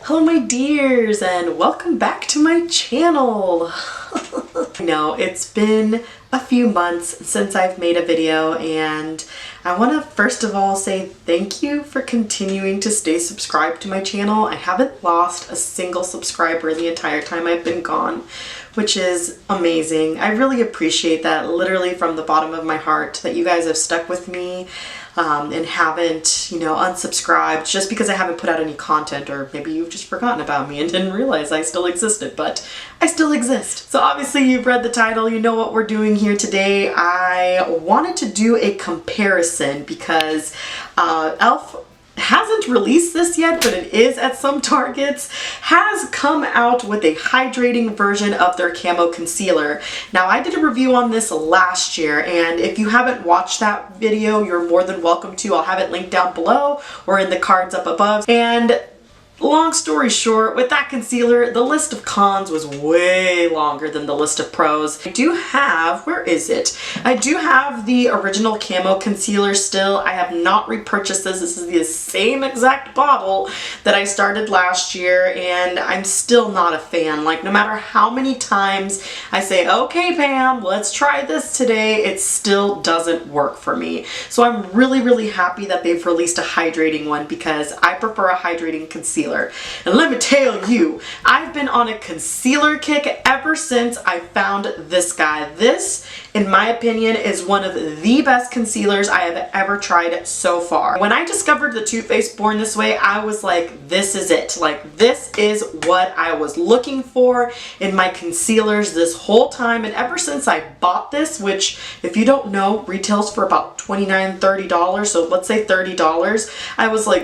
Hello my dears and welcome back to my channel. I know it's been a few months since I've made a video and I want to first of all say thank you for continuing to stay subscribed to my channel. I haven't lost a single subscriber the entire time I've been gone, which is amazing. I really appreciate that, literally from the bottom of my heart, that you guys have stuck with me and haven't, unsubscribed just because I haven't put out any content, or maybe you've just forgotten about me and didn't realize I still existed, but I still exist. So obviously you've read the title, you know what we're doing here today. I wanted to do a comparison because e.l.f. hasn't released this yet, but it is at some Targets, has come out with a hydrating version of their camo concealer. Now I did a review on this last year, and if you haven't watched that video, you're more than welcome to. I'll have it linked down below or in the cards up above. And long story short, with that concealer, the list of cons was way longer than the list of pros. I do have, where is it? I do have the original camo concealer still. I have not repurchased this. This is the same exact bottle that I started last year, and I'm still not a fan. Like, no matter how many times I say, okay Pam, let's try this today, it still doesn't work for me. So I'm really, really happy that they've released a hydrating one because I prefer a hydrating concealer. And let me tell you, I've been on a concealer kick ever since I found this guy. This, in my opinion, is one of the best concealers I have ever tried so far. When I discovered the Too Faced Born This Way, I was like, this is it. Like, this is what I was looking for in my concealers this whole time. And ever since I bought this, which, if you don't know, retails for about $29, $30, so let's say $30, I was like,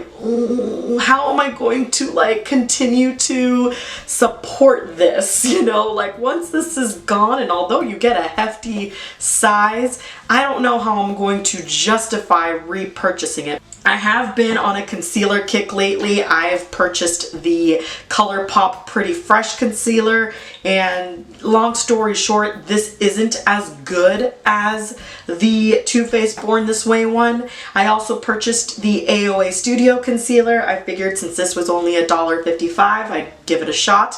how am I going to continue to support this, like once this is gone, and although you get a hefty size, I don't know how I'm going to justify repurchasing it. I have been on a concealer kick lately. I've purchased the ColourPop Pretty Fresh concealer, and long story short, this isn't as good as the Too Faced Born This Way one. I also purchased the AOA Studio concealer. I figured since this was only $1.55, I'd give it a shot.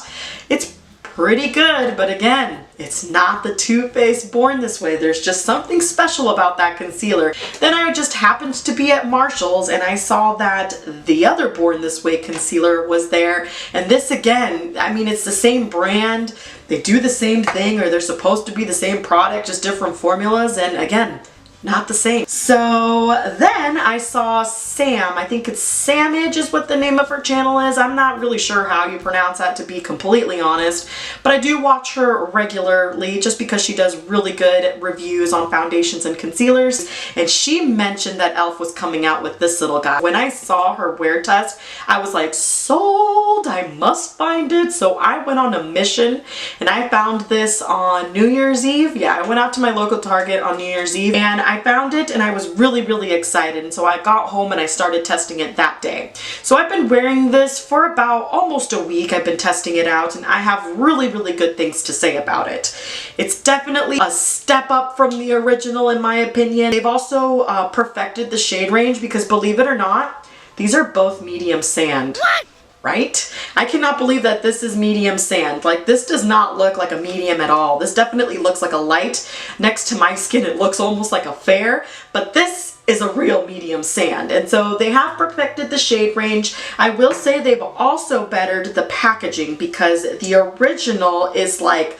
It's pretty good, but again, it's not the Too Faced Born This Way. There's just something special about that concealer. Then I just happened to be at Marshall's and I saw that the other Born This Way concealer was there. And this, again, I mean, it's the same brand. They do the same thing, or they're supposed to be the same product, just different formulas. And again, not the same. So then I saw Sam, I think it's Samage is what the name of her channel is. I'm not really sure how you pronounce that, to be completely honest, but I do watch her regularly just because she does really good reviews on foundations and concealers, and she mentioned that e.l.f. was coming out with this little guy. When I saw her wear test, I was like, sold, I must find it. So I went on a mission and I found this on New Year's Eve. Yeah, I went out to my local Target on New Year's Eve and I found it and I was really, really excited. And so I got home and I started testing it that day. So I've been wearing this for about almost a week. I've been testing it out and I have really, really good things to say about it. It's definitely a step up from the original in my opinion. They've also perfected the shade range because, believe it or not, these are both medium sand. What? Right? I cannot believe that this is medium sand. Like, this does not look like a medium at all. This definitely looks like a light. Next to my skin, it looks almost like a fair, but this is a real medium sand. And so they have perfected the shade range. I will say they've also bettered the packaging because the original is like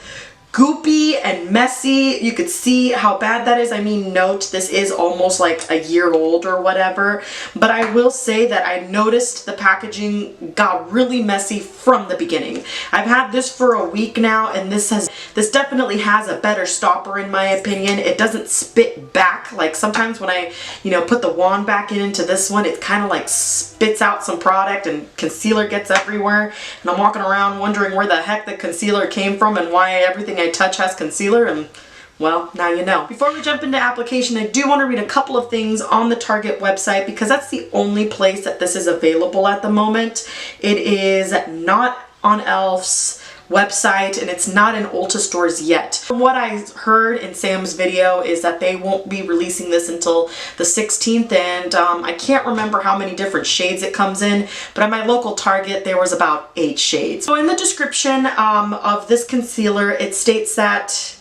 goopy and messy. You could see how bad that is. I mean, note, this is almost like a year old or whatever, but I will say that I noticed the packaging got really messy from the beginning. I've had this for a week now, and this definitely has a better stopper in my opinion. It doesn't spit back. Like sometimes when I, put the wand back into this one, it kind of like spits out some product and concealer gets everywhere, and I'm walking around wondering where the heck the concealer came from and why everything I touch has concealer, and well, now you know. Before we jump into application, I do want to read a couple of things on the Target website because that's the only place that this is available at the moment. It is not on e.l.f.'s website, and it's not in Ulta stores yet. From what I heard in Sam's video is that they won't be releasing this until the 16th, and I can't remember how many different shades it comes in, but at my local Target there was about 8 shades. So in the description of this concealer, it states that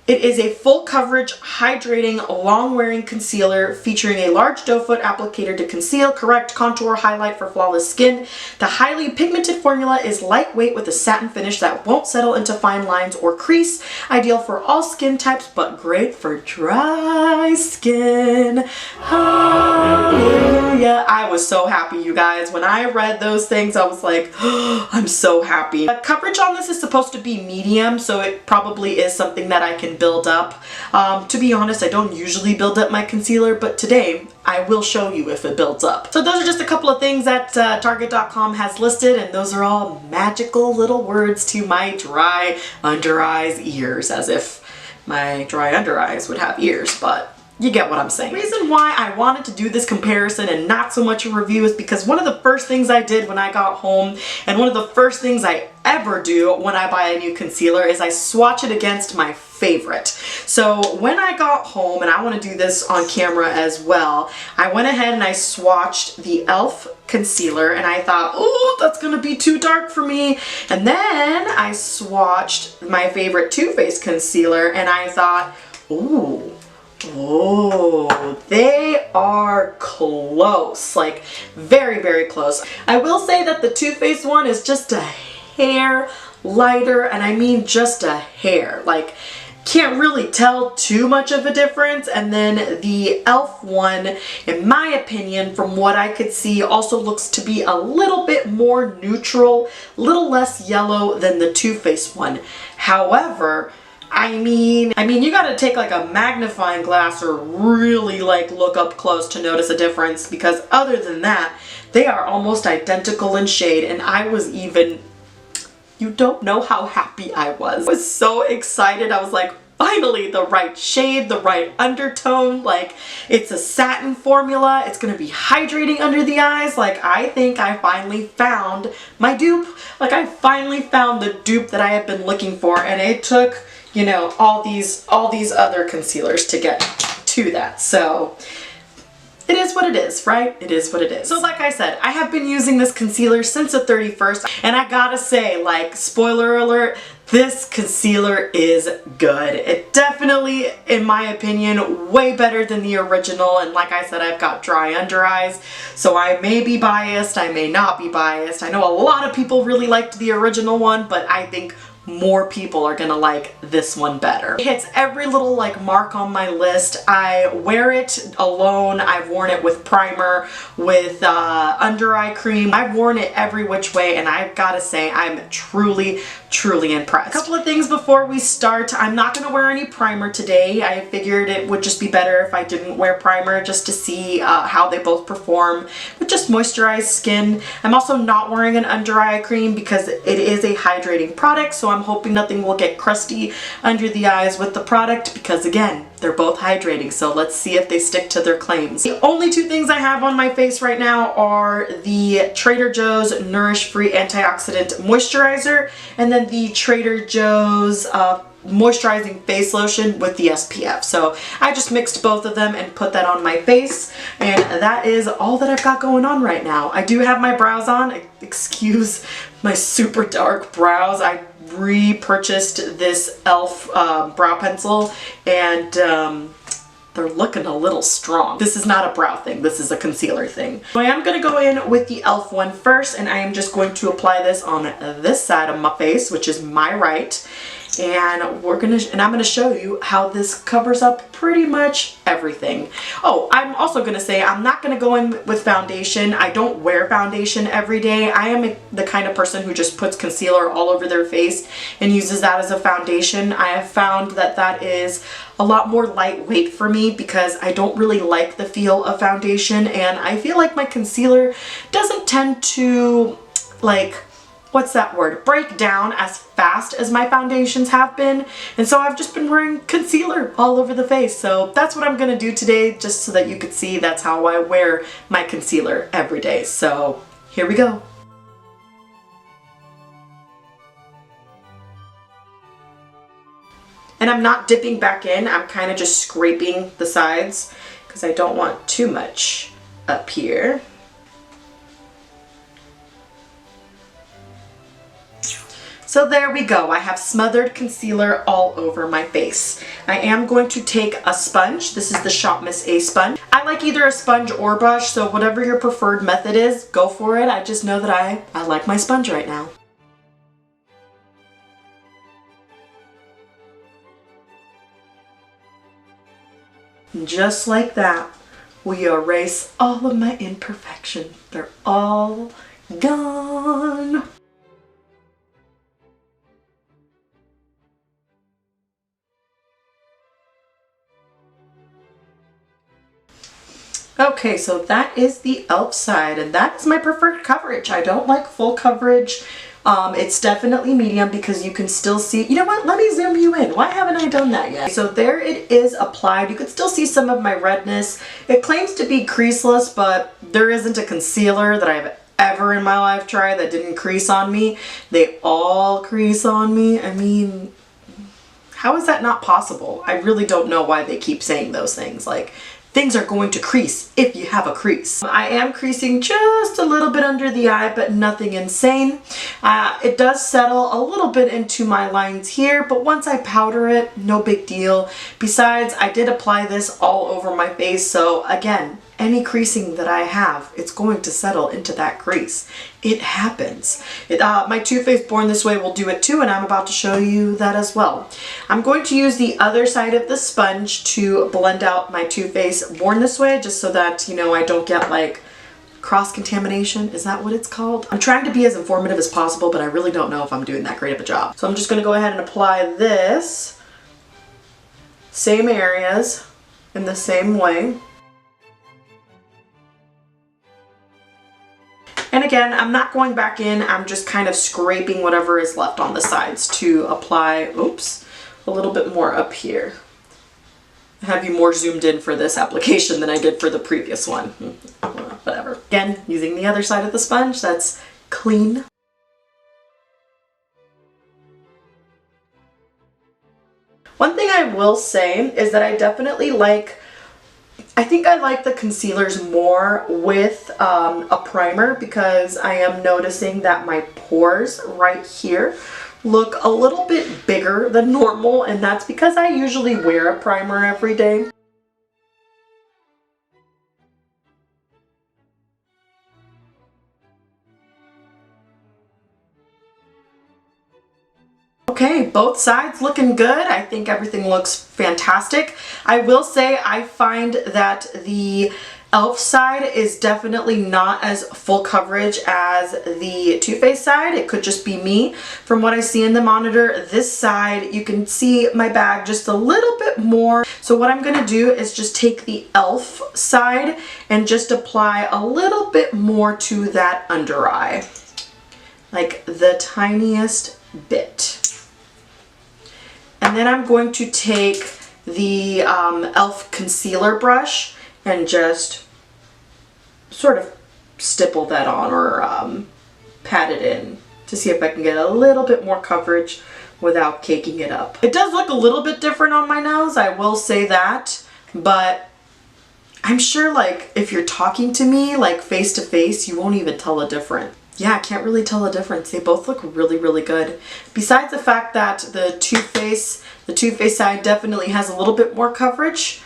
it is a full coverage, hydrating, long wearing concealer featuring a large doe foot applicator to conceal, correct, contour, highlight for flawless skin. The highly pigmented formula is lightweight with a satin finish that won't settle into fine lines or crease. Ideal for all skin types, but great for dry skin. Hallelujah. I was so happy, you guys. When I read those things, I was like, oh, I'm so happy. The coverage on this is supposed to be medium, so it probably is something that I can build up. To be honest, I don't usually build up my concealer, but today I will show you if it builds up. So those are just a couple of things that Target.com has listed, and those are all magical little words to my dry under eyes ears, as if my dry under eyes would have ears, but you get what I'm saying. The reason why I wanted to do this comparison and not so much a review is because one of the first things I did when I got home, and one of the first things I ever do when I buy a new concealer, is I swatch it against my favorite. So when I got home, and I want to do this on camera as well, I went ahead and I swatched the e.l.f. concealer, and I thought, oh, that's gonna be too dark for me. And then I swatched my favorite Too Faced concealer, and I thought, ooh, oh, they are close, like very, very close. I will say that the Too Faced one is just a hair lighter, and I mean just a hair. Like, can't really tell too much of a difference. And then the e.l.f. one, in my opinion, from what I could see, also looks to be a little bit more neutral, a little less yellow than the Too Faced one. However, I mean, you gotta take like a magnifying glass or really like look up close to notice a difference, because other than that, they are almost identical in shade. And I was even, you don't know how happy I was. I was so excited. I was like, finally, the right shade, the right undertone. Like, it's a satin formula. It's gonna be hydrating under the eyes. Like, I think I finally found my dupe. Like, I finally found the dupe that I have been looking for, and it took, you know, all these other concealers to get to that. So it is what it is, right? It is what it is. So like I said, I have been using this concealer since the 31st, and I gotta say, like, spoiler alert, this concealer is good. It definitely, in my opinion, way better than the original. And like I said, I've got dry under eyes, so I may be biased, I may not be biased. I know a lot of people really liked the original one, but I think more people are gonna like this one better. It hits every little like mark on my list. I wear it alone. I've worn it with primer, with under eye cream. I've worn it every which way, and I've gotta say I'm truly impressed. A couple of things before we start. I'm not gonna wear any primer today. I figured it would just be better if I didn't wear primer, just to see how they both perform with just moisturized skin. I'm also not wearing an under eye cream because it is a hydrating product, so I'm hoping nothing will get crusty under the eyes with the product, because again, they're both hydrating, so let's see if they stick to their claims. The only two things I have on my face right now are the Trader Joe's Nourish Free Antioxidant Moisturizer, and then the Trader Joe's moisturizing face lotion with the SPF. So I just mixed both of them and put that on my face, and that is all that I've got going on right now. I do have my brows on. Excuse my super dark brows. I repurchased this e.l.f. brow pencil, and they're looking a little strong. This is not a brow thing, this is a concealer thing. So I am gonna go in with the e.l.f. one first, and I am just going to apply this on this side of my face, which is my right. And I'm gonna show you how this covers up pretty much everything. Oh, I'm also gonna say I'm not gonna go in with foundation. I don't wear foundation every day. I am the kind of person who just puts concealer all over their face and uses that as a foundation. I have found that that is a lot more lightweight for me because I don't really like the feel of foundation, and I feel like my concealer doesn't tend to, like, what's that word, break down as fast as my foundations have been. And so I've just been wearing concealer all over the face. So that's what I'm gonna do today, just so that you could see that's how I wear my concealer every day. So here we go. And I'm not dipping back in, I'm kind of just scraping the sides because I don't want too much up here. So there we go. I have smothered concealer all over my face. I am going to take a sponge. This is the ShopMissA sponge. I like either a sponge or brush, so whatever your preferred method is, go for it. I just know that I like my sponge right now. Just like that, we erase all of my imperfection. They're all gone. Okay, so that is the e.l.f. side, and that is my preferred coverage. I don't like full coverage. It's definitely medium because you can still see, you know what, let me zoom you in. Why haven't I done that yet? So there it is applied. You can still see some of my redness. It claims to be creaseless, but there isn't a concealer that I've ever in my life tried that didn't crease on me. They all crease on me. I mean, how is that not possible? I really don't know why they keep saying those things. Like, things are going to crease if you have a crease. I am creasing just a little bit under the eye, but nothing insane. It does settle a little bit into my lines here, but once I powder it, no big deal. Besides, I did apply this all over my face, so again, any creasing that I have, it's going to settle into that crease. It happens. My Too Faced Born This Way will do it too, and I'm about to show you that as well. I'm going to use the other side of the sponge to blend out my Too Faced Born This Way, just so that, you know, I don't get like cross-contamination. Is that what it's called? I'm trying to be as informative as possible, but I really don't know if I'm doing that great of a job. So I'm just going to go ahead and apply this, same areas, in the same way. And again, I'm not going back in, I'm just kind of scraping whatever is left on the sides to apply, oops, a little bit more up here. I have you more zoomed in for this application than I did for the previous one. Whatever. Again, using the other side of the sponge, that's clean. One thing I will say is that I definitely like, I think I like the concealers more with a primer because I am noticing that my pores right here look a little bit bigger than normal, and that's because I usually wear a primer every day. Okay, both sides looking good. I think everything looks fantastic. I will say I find that the e.l.f. side is definitely not as full coverage as the Too Faced side. It could just be me. From what I see in the monitor, this side, you can see my bag just a little bit more. So what I'm gonna do is just take the e.l.f. side and just apply a little bit more to that under eye. Like the tiniest bit. And then I'm going to take the e.l.f. concealer brush and just sort of stipple that on or pat it in to see if I can get a little bit more coverage without caking it up. It does look a little bit different on my nose, I will say that, but I'm sure like if you're talking to me like face to face, you won't even tell a difference. Yeah, I can't really tell a difference. They both look really, really good. Besides the fact that the Too Faced side definitely has a little bit more coverage,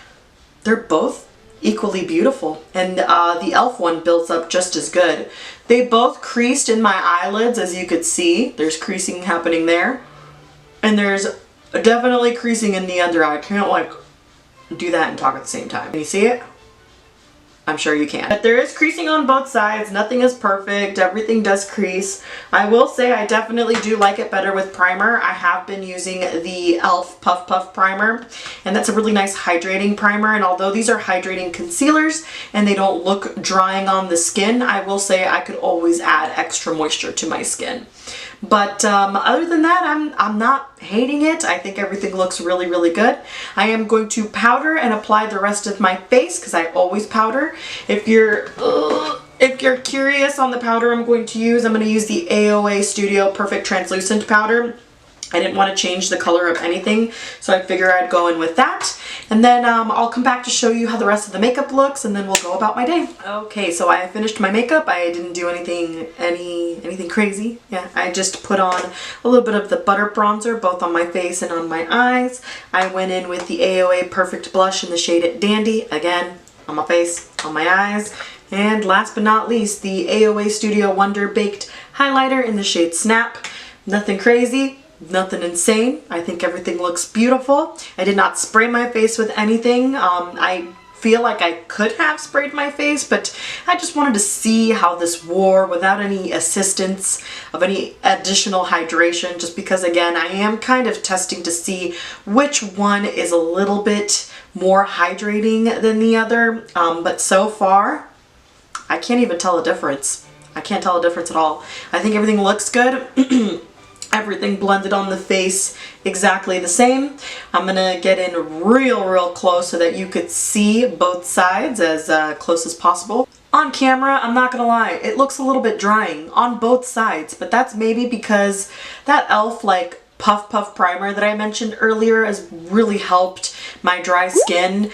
they're both equally beautiful. And the e.l.f. one builds up just as good. They both creased in my eyelids, as you could see. There's creasing happening there. And there's definitely creasing in the under eye. I can't like do that and talk at the same time. Can you see it? I'm sure you can. But there is creasing on both sides. Nothing is perfect. Everything does crease. I will say I definitely do like it better with primer. I have been using the e.l.f. Puff Puff Primer, and that's a really nice hydrating primer. And although these are hydrating concealers and they don't look drying on the skin, I will say I could always add extra moisture to my skin. But other than that, I'm not hating it. I think everything looks really, really good. I am going to powder and apply the rest of my face because I always powder. If you're curious on the powder I'm going to use the AOA Studio Perfect Translucent Powder. I didn't want to change the color of anything, so I figured I'd go in with that. And then I'll come back to show you how the rest of the makeup looks, and then we'll go about my day. Okay, so I finished my makeup. I didn't do anything crazy. Yeah, I just put on a little bit of the butter bronzer, both on my face and on my eyes. I went in with the AOA Perfect Blush in the shade Dandy, again, on my face, on my eyes. And last but not least, the AOA Studio Wonder Baked Highlighter in the shade Snap. Nothing crazy. Nothing insane. I think everything looks beautiful. I did not spray my face with anything. I feel like I could have sprayed my face, but I just wanted to see how this wore without any assistance of any additional hydration, just because, again, I am kind of testing to see which one is a little bit more hydrating than the other. But so far, I can't even tell a difference. I can't tell a difference at all. I think everything looks good. Everything blended on the face exactly the same. I'm gonna get in real close so that you could see both sides as close as possible. On camera, I'm not gonna lie, it looks a little bit drying on both sides, but that's maybe because that e.l.f. like puff primer that I mentioned earlier has really helped my dry skin.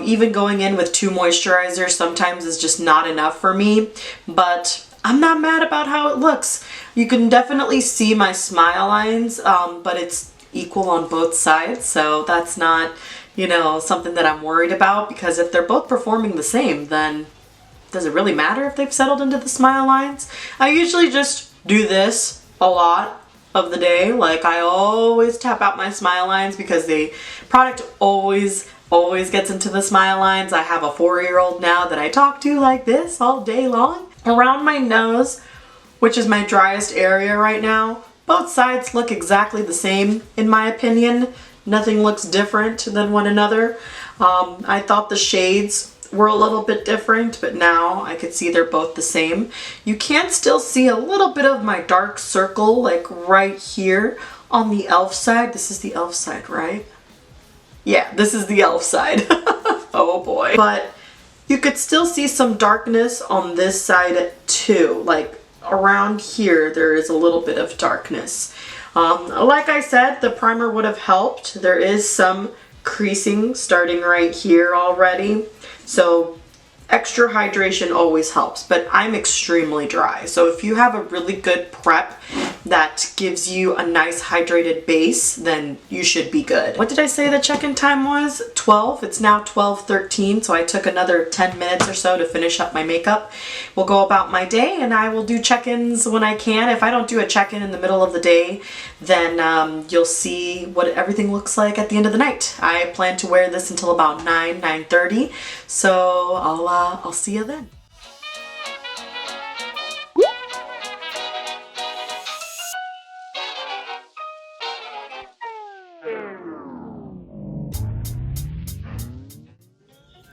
Even going in with 2 moisturizers sometimes is just not enough for me, but I'm not mad about how it looks. You can definitely see my smile lines, but it's equal on both sides, so that's not, you know, something that I'm worried about, because if they're both performing the same, then does it really matter if they've settled into the smile lines? I usually just do this a lot of the day. Like, I always tap out my smile lines because the product always gets into the smile lines. I have a 4-year-old now that I talk to like this all day long. Around my nose, which is my driest area right now, both sides look exactly the same in my opinion. Nothing looks different than one another. I thought the shades were a little bit different, but now I could see they're both the same. You can still see a little bit of my dark circle, like right here on the e.l.f. side. This is the e.l.f. side, right? Yeah, this is the e.l.f. side. Oh boy. But you could still see some darkness on this side too. Like around here, there is a little bit of darkness. Like I said, the primer would have helped. There is some creasing starting right here already. So extra hydration always helps, but I'm extremely dry. So if you have a really good prep that gives you a nice hydrated base, then you should be good. What did I say the check-in time was? 12. It's now 12:13, so I took another 10 minutes or so to finish up my makeup. We'll go about my day, and I will do check-ins when I can. If I don't do a check-in in the middle of the day, then you'll see what everything looks like at the end of the night. I plan to wear this until about 9:30, so I'll see you then.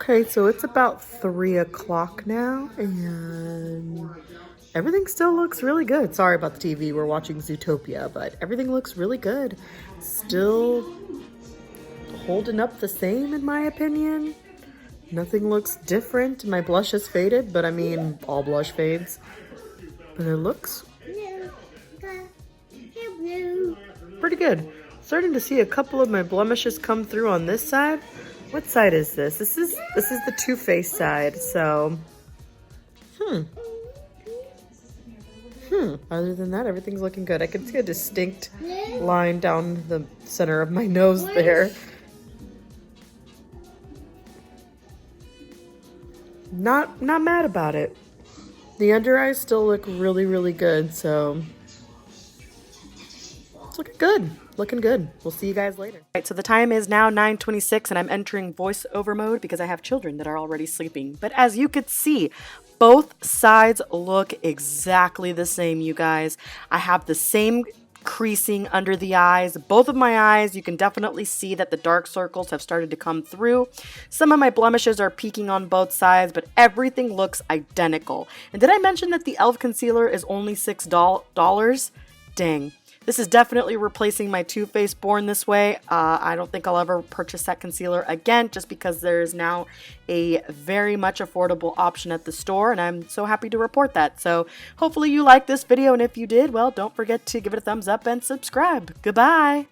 Okay, so it's about 3 o'clock now, and everything still looks really good. Sorry about the TV, we're watching Zootopia, but everything looks really good. Still holding up the same in my opinion. Nothing looks different. My blush has faded, but I mean, all blush fades. But it looks pretty good. Starting to see a couple of my blemishes come through on this side. What side is this? This is the Too Faced side, so other than that, everything's looking good. I can see a distinct line down the center of my nose there. Not mad about it. The under eyes still look really good, so it's looking good. Looking good. We'll see you guys later. All right, so the time is now 9:26 and I'm entering voiceover mode because I have children that are already sleeping. But as you could see, both sides look exactly the same, you guys. I have the same creasing under the eyes. Both of my eyes, you can definitely see that the dark circles have started to come through. Some of my blemishes are peaking on both sides, but everything looks identical. And did I mention that the e.l.f. concealer is only $6? Dang. This is definitely replacing my Too Faced Born This Way. I don't think I'll ever purchase that concealer again, just because there's now a very much affordable option at the store, and I'm so happy to report that. So hopefully you liked this video, and if you did, well, don't forget to give it a thumbs up and subscribe. Goodbye!